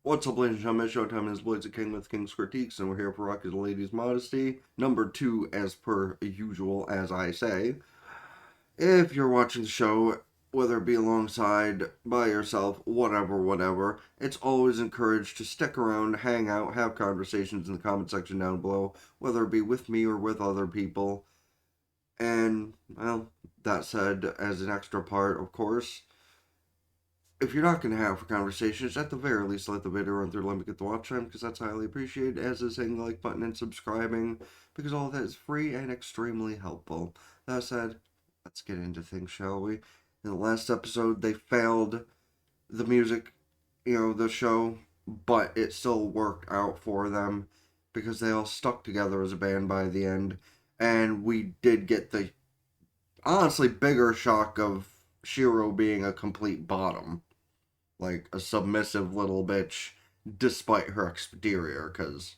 What's up, ladies and gentlemen? Showtime is Blades of King with King's Critiques, and we're here for Rocket the Ladies' Modesty. Number 2, as per usual, as I say. If you're watching the show, whether it be alongside, by yourself, whatever, it's always encouraged to stick around, hang out, have conversations in the comment section down below, whether it be with me or with other people. And, well, that said, as an extra part, of course, if you're not going to have conversations, at the very least, let the video run through, let me get the watch time, because that's highly appreciated, as is hitting the like button and subscribing, because all of that is free and extremely helpful. That said, let's get into things, shall we? In the last episode, they failed the music, the show, but it still worked out for them, because they all stuck together as a band by the end, and we did get the, honestly, bigger shock of Shiro being a complete bottom, like a submissive little bitch, despite her exterior. Because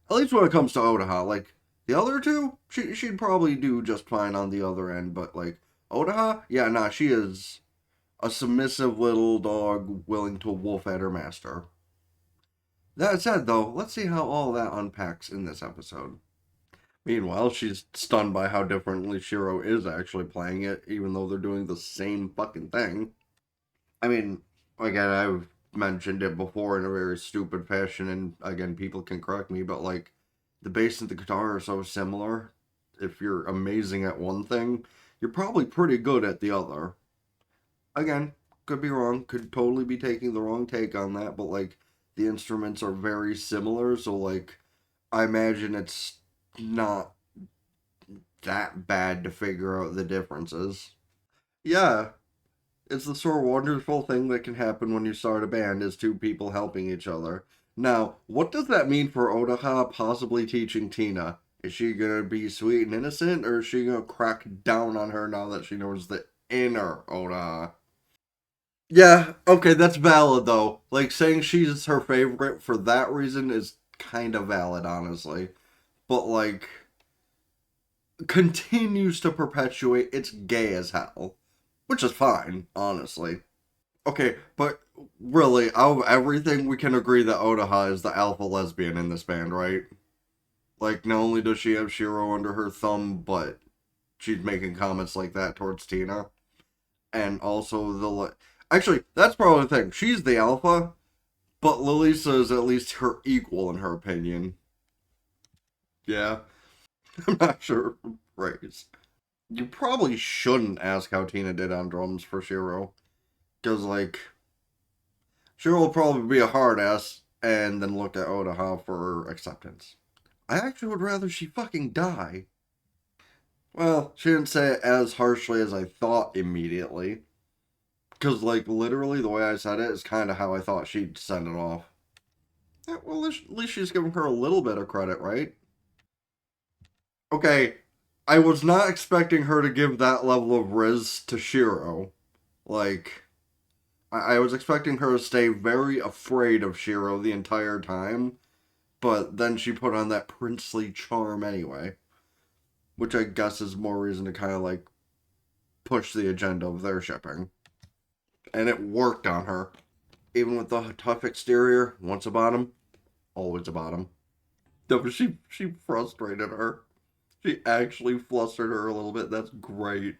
at least when it comes to Odaha, like the other two, she'd probably do just fine on the other end. But like Odaha, yeah, nah, she is a submissive little dog willing to wolf at her master. That said, though, let's see how all that unpacks in this episode. Meanwhile, she's stunned by how differently Shiro is actually playing it, even though they're doing the same fucking thing. I mean, again, I've mentioned it before in a very stupid fashion, and again, people can correct me, but like, the bass and the guitar are so similar. If you're amazing at one thing, you're probably pretty good at the other. Again, could be wrong, could totally be taking the wrong take on that, but like, the instruments are very similar, so like, I imagine it's not that bad to figure out the differences. Yeah, it's the sort of wonderful thing that can happen when you start a band is two people helping each other. Now, what does that mean for Odaha possibly teaching Tina? Is she gonna be sweet and innocent, or is she gonna crack down on her now that she knows the inner Odaha? Yeah, okay, that's valid though. Like, saying she's her favorite for that reason is kind of valid, honestly. But, like, continues to perpetuate it's gay as hell. Which is fine, honestly. Okay, but really, out of everything, we can agree that Odaha is the alpha lesbian in this band, right? Like, not only does she have Shiro under her thumb, but she's making comments like that towards Tina. And also actually, that's probably the thing. She's the alpha, but Lilisa is at least her equal in her opinion. Yeah, I'm not sure. Phrase. You probably shouldn't ask how Tina did on drums for Shiro. Because, like, Shiro will probably be a hard ass and then look at Odaha for acceptance. I actually would rather she fucking die. Well, she didn't say it as harshly as I thought immediately. Because, like, literally the way I said it is kind of how I thought she'd send it off. Yeah, well, at least she's giving her a little bit of credit, right? Okay, I was not expecting her to give that level of Rizz to Shiro. Like, I was expecting her to stay very afraid of Shiro the entire time, but then she put on that princely charm anyway, which I guess is more reason to kind of like push the agenda of their shipping. And it worked on her. Even with the tough exterior, once a bottom, always a bottom. No, she frustrated her. She actually flustered her a little bit. That's great.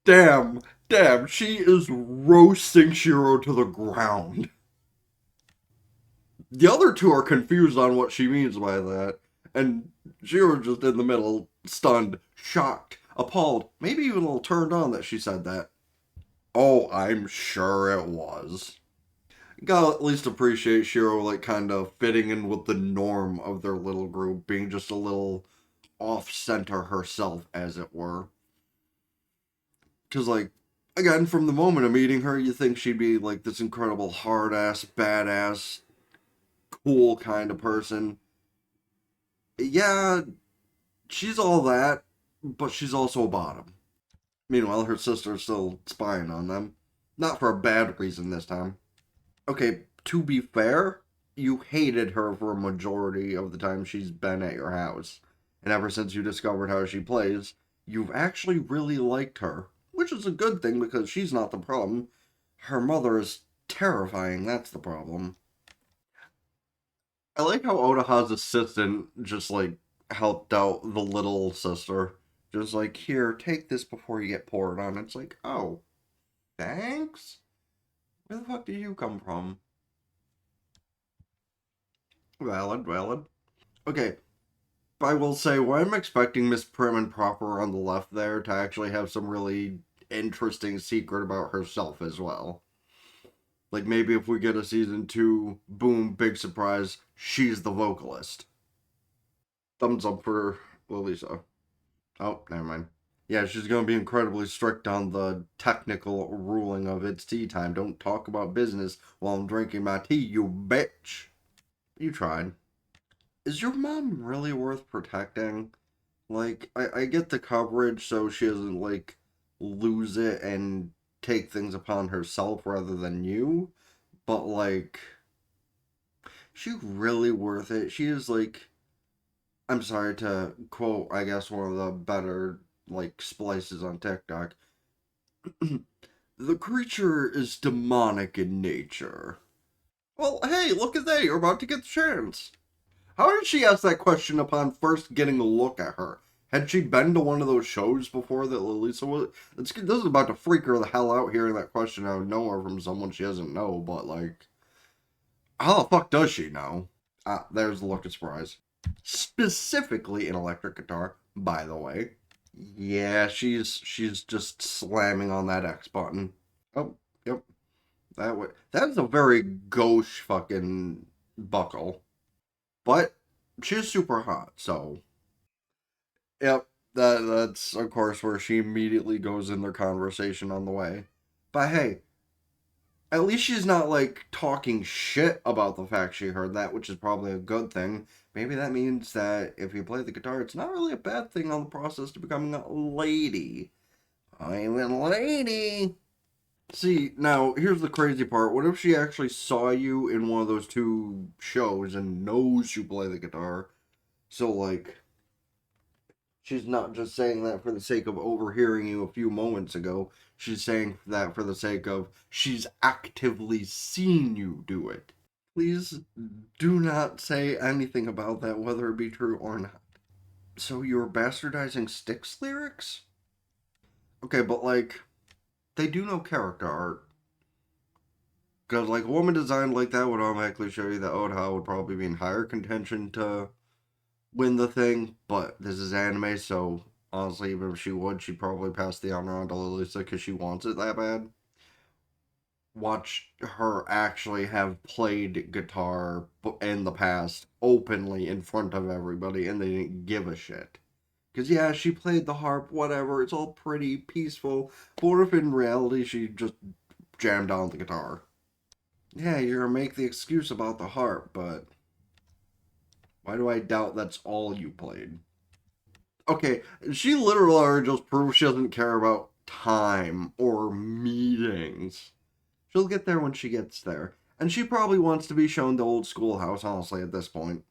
Damn, damn, she is roasting Shiro to the ground. The other two are confused on what she means by that. And Shiro's just in the middle, stunned, shocked, appalled, maybe even a little turned on that she said that. Oh, I'm sure it was. Gotta at least appreciate Shiro, like, kind of fitting in with the norm of their little group, being just a little off center herself, as it were. Because, like, again, from the moment of meeting her, you think she'd be, like, this incredible hard ass, badass, cool kind of person. Yeah, she's all that, but she's also a bottom. Meanwhile, her sister's still spying on them. Not for a bad reason this time. Okay, to be fair, you hated her for a majority of the time she's been at your house. And ever since you discovered how she plays, you've actually really liked her. Which is a good thing because she's not the problem. Her mother is terrifying, that's the problem. I like how Otaha's assistant just like helped out the little sister. Just like, here, take this before you get poured on. It's like, oh, thanks? Where the fuck did you come from? Valid, valid. Okay, but I will say, well, I'm expecting Miss Prim and Proper on the left there to actually have some really interesting secret about herself as well. Like maybe if we get a season two, boom, big surprise, she's the vocalist. Thumbs up for Lilisa. Oh, never mind. Yeah, she's gonna be incredibly strict on the technical ruling of it's tea time. Don't talk about business while I'm drinking my tea, you bitch. You tried. Is your mom really worth protecting? Like, I get the coverage so she doesn't, like, lose it and take things upon herself rather than you, but, like, she really worth it. She is, like, I'm sorry to quote, I guess, one of the better, like, splices on TikTok. The creature is demonic in nature. Well, hey, look at that. You're about to get the chance. How did she ask that question upon first getting a look at her? Had she been to one of those shows before that Lilisa was? This is about to freak her the hell out hearing that question out of nowhere from someone she doesn't know, but like, how the fuck does she know? Ah, there's the look of surprise. Specifically an electric guitar, by the way. Yeah, she's just slamming on that X button. Oh, yep. That's a very gauche fucking buckle. But she's super hot, so yep. That's of course where she immediately goes in their conversation on the way. But hey, at least she's not like talking shit about the fact she heard that, which is probably a good thing. Maybe that means that if you play the guitar, it's not really a bad thing on the process to becoming a lady. I'm a lady. See, now here's the crazy part. What if she actually saw you in one of those two shows and knows you play the guitar? So, like, she's not just saying that for the sake of overhearing you a few moments ago. She's saying that for the sake of she's actively seen you do it. Please do not say anything about that, whether it be true or not. So you're bastardizing Styx lyrics? Okay, but like, they do know character art. Because, like, a woman designed like that would automatically show you that Oda would probably be in higher contention to win the thing, but this is anime, so honestly, even if she would, she'd probably pass the honor on to Lilisa because she wants it that bad. Watch her actually have played guitar in the past openly in front of everybody, and they didn't give a shit. Because, yeah, she played the harp, whatever, it's all pretty peaceful, but what if in reality she just jammed on the guitar? Yeah, you're gonna make the excuse about the harp, but why do I doubt that's all you played? Okay, she literally just proved she doesn't care about time or meetings. She'll get there when she gets there. And she probably wants to be shown the old schoolhouse, honestly, at this point.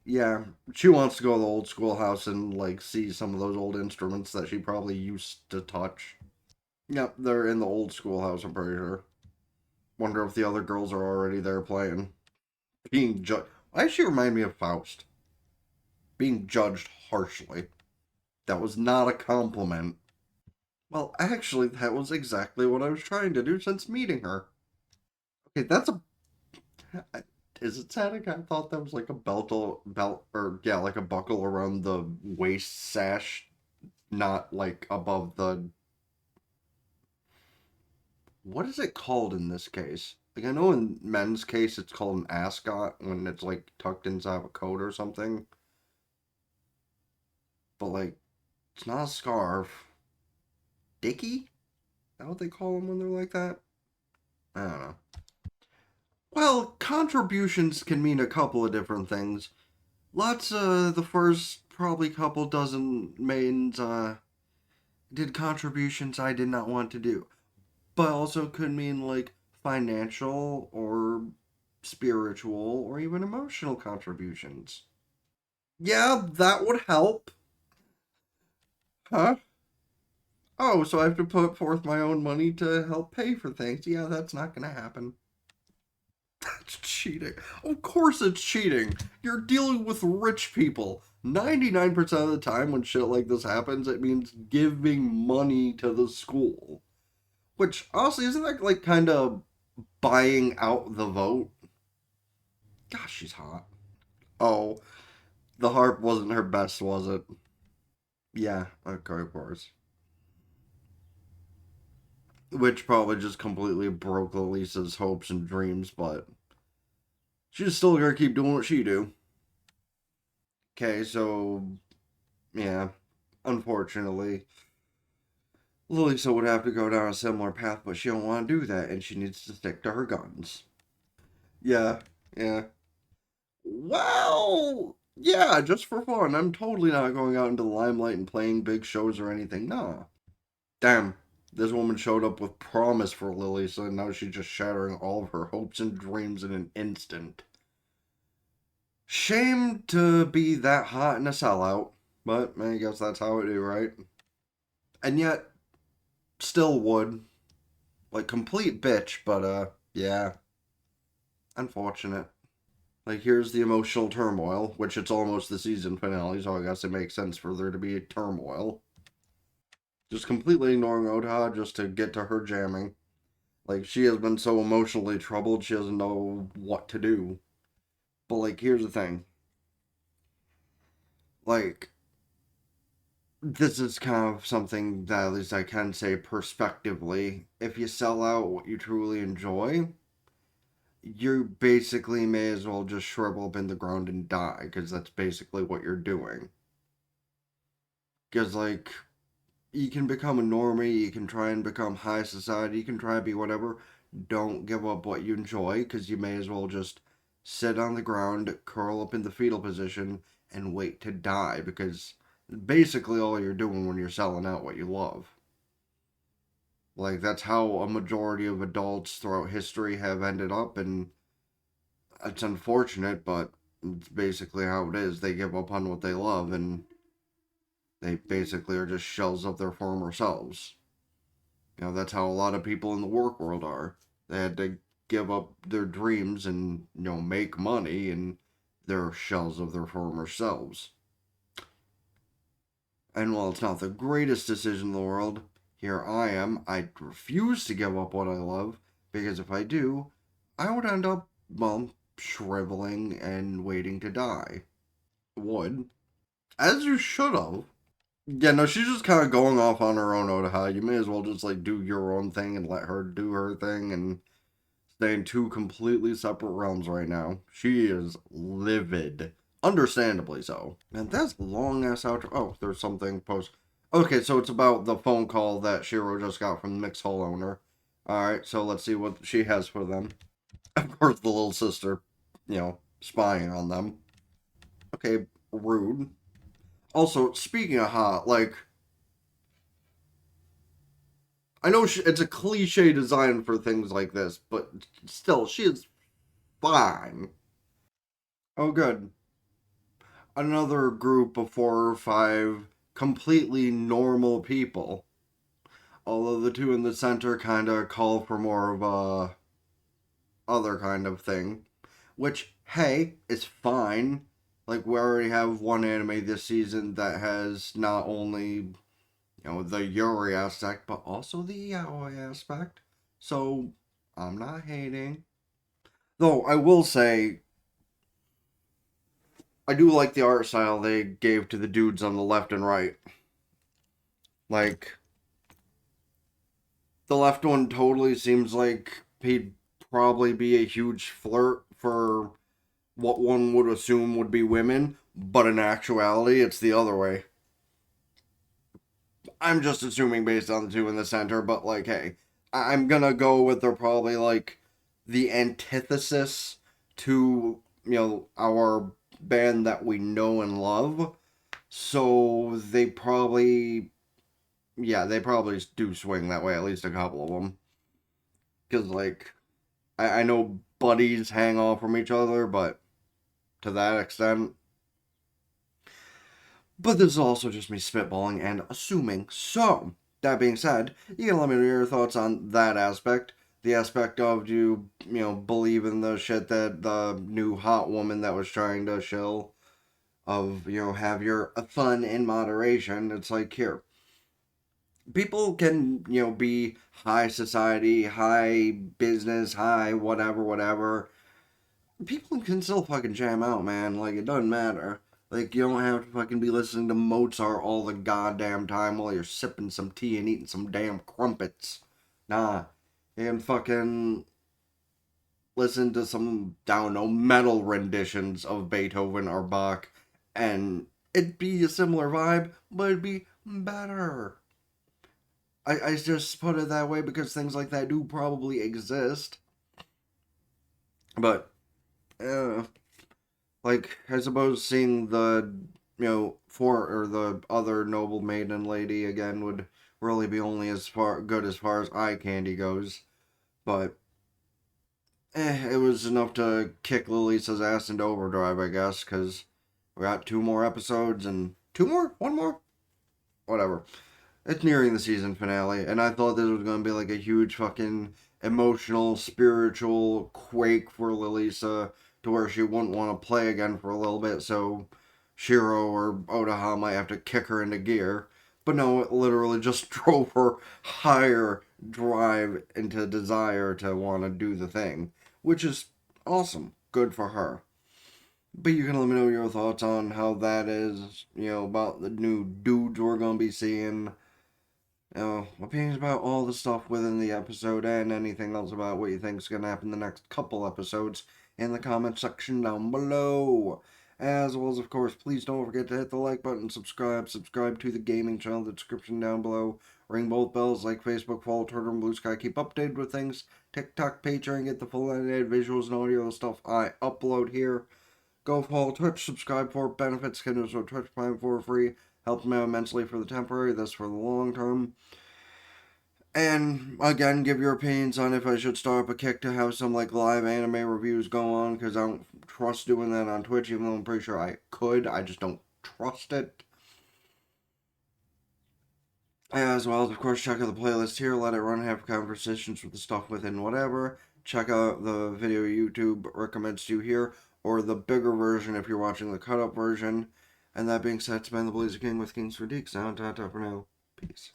Yeah, she wants to go to the old schoolhouse and, like, see some of those old instruments that she probably used to touch. Yep, they're in the old schoolhouse, I'm pretty sure. Wonder if the other girls are already there playing. Being judged. Why does she remind me of Faust? Being judged harshly. That was not a compliment. Well, actually, that was exactly what I was trying to do since meeting her. Okay, that's a. Is it static? I thought that was like a belt, or yeah, like a buckle around the waist sash, not like above the. What is it called in this case? Like, I know in men's case it's called an ascot when it's like tucked inside of a coat or something, but like, it's not a scarf. Dicky? Is that what they call them when they're like that? I don't know. Well, contributions can mean a couple of different things. Lots of the first probably couple dozen mains did contributions I did not want to do. But also could mean like financial or spiritual or even emotional contributions. Yeah, that would help. Huh? Oh, so I have to put forth my own money to help pay for things. Yeah, that's not gonna happen. It's cheating. Of course it's cheating. You're dealing with rich people. 99% of the time when shit like this happens, it means giving money to the school. Which, honestly, isn't that, like, kind of buying out the vote? Gosh, she's hot. Oh, the harp wasn't her best, was it? Yeah, okay, of course. Which probably just completely broke Lisa's hopes and dreams, but she's still gonna keep doing what she do. Okay, so yeah, unfortunately, Lilisa would have to go down a similar path, but she don't want to do that, and she needs to stick to her guns. Yeah, yeah. Well, yeah, just for fun. I'm totally not going out into the limelight and playing big shows or anything. Nah. Damn, this woman showed up with promise for Lilisa, and now she's just shattering all of her hopes and dreams in an instant. Shame to be that hot and a sellout, but I guess that's how it is, right? And yet, still would. Like, complete bitch, but, yeah. Unfortunate. Like, here's the emotional turmoil, which it's almost the season finale, so I guess it makes sense for there to be turmoil. Just completely ignoring Ota just to get to her jamming. Like, she has been so emotionally troubled, she doesn't know what to do. But, like, here's the thing. Like, this is kind of something that at least I can say prospectively. If you sell out what you truly enjoy, you basically may as well just shrivel up in the ground and die, because that's basically what you're doing. Because, like, you can become a normie, you can try and become high society, you can try and be whatever. Don't give up what you enjoy, because you may as well just sit on the ground, curl up in the fetal position, and wait to die, because basically all you're doing when you're selling out what you love. Like, that's how a majority of adults throughout history have ended up, and it's unfortunate, but it's basically how it is. They give up on what they love, and they basically are just shells of their former selves. You know, that's how a lot of people in the work world are. They had to give up their dreams and, make money, and they're shells of their former selves. And while it's not the greatest decision in the world, here I am. I refuse to give up what I love, because if I do, I would end up, well, shriveling and waiting to die. Would. As you should have. Yeah, no, she's just kind of going off on her own, Otaha. You may as well just, like, do your own thing and let her do her thing and stay in two completely separate realms right now. She is livid. Understandably so. Man, that's long ass outro. Oh, there's something post. Okay, so it's about the phone call that Shiro just got from the mix hall owner. Alright, so let's see what she has for them. Of course, the little sister, spying on them. Okay, rude. Also, speaking of hot, like, I know it's a cliche design for things like this, but still, she is fine. Oh, good. Another group of 4 or 5 completely normal people. Although the two in the center kind of call for more of a other kind of thing. Which, hey, is fine. Like, we already have one anime this season that has not only, the Yuri aspect, but also the Yaoi aspect. So, I'm not hating. Though, I will say, I do like the art style they gave to the dudes on the left and right. Like, the left one totally seems like he'd probably be a huge flirt for what one would assume would be women, but in actuality, it's the other way. I'm just assuming based on the two in the center, but like, hey, I'm gonna go with they're probably like the antithesis to, our band that we know and love. So they probably do swing that way, at least a couple of them. Because, like, I know buddies hang off from each other, but to that extent. But this is also just me spitballing and assuming. So, that being said, you can let me know your thoughts on that aspect. the aspect of believe in the shit that the new hot woman that was trying to shill of, have your fun in moderation. It's like, here, people can, be high society, high business, high whatever, whatever. People can still fucking jam out, man. Like, it doesn't matter. Like, you don't have to fucking be listening to Mozart all the goddamn time while you're sipping some tea and eating some damn crumpets. Nah. You can fucking listen to some, I don't know, metal renditions of Beethoven or Bach, and it'd be a similar vibe, but it'd be better. I just put it that way because things like that do probably exist. But, like, I suppose seeing the, or the other noble maiden lady again would really be only as good as far as eye candy goes. But, it was enough to kick Lilisa's ass into overdrive, I guess, because we got 2 more episodes and 2 more? 1 more? Whatever. It's nearing the season finale, and I thought this was going to be like a huge fucking emotional, spiritual quake for Lilisa to where she wouldn't want to play again for a little bit, so Shiro or Otaha might have to kick her into gear. But no, it literally just drove her higher drive into desire to want to do the thing, which is awesome. Good for her. But you can let me know your thoughts on how that is, about the new dudes we're going to be seeing, opinions about all the stuff within the episode and anything else about what you think is going to happen in the next couple episodes in the comment section down below. As well as, of course, please don't forget to hit the like button, subscribe to the gaming channel, the description down below. Ring both bells like Facebook, follow Twitter, and Blue Sky. Keep updated with things. TikTok, Patreon, get the full edited visuals and audio stuff I upload here. Go follow Twitch, subscribe for benefits, can do so Twitch Prime for free. Helps me out immensely for the temporary, this for the long term. And again, give your opinions on if I should start up a kick to have some like live anime reviews go on, because I don't trust doing that on Twitch, even though I'm pretty sure I could. I just don't trust it. As well as, of course, check out the playlist here, let it run, have conversations with the stuff within whatever. Check out the video YouTube recommends to you here, or the bigger version if you're watching the cut up version. And that being said, it's been the Blazer King with King's Critique. Sound, ta for now. Peace.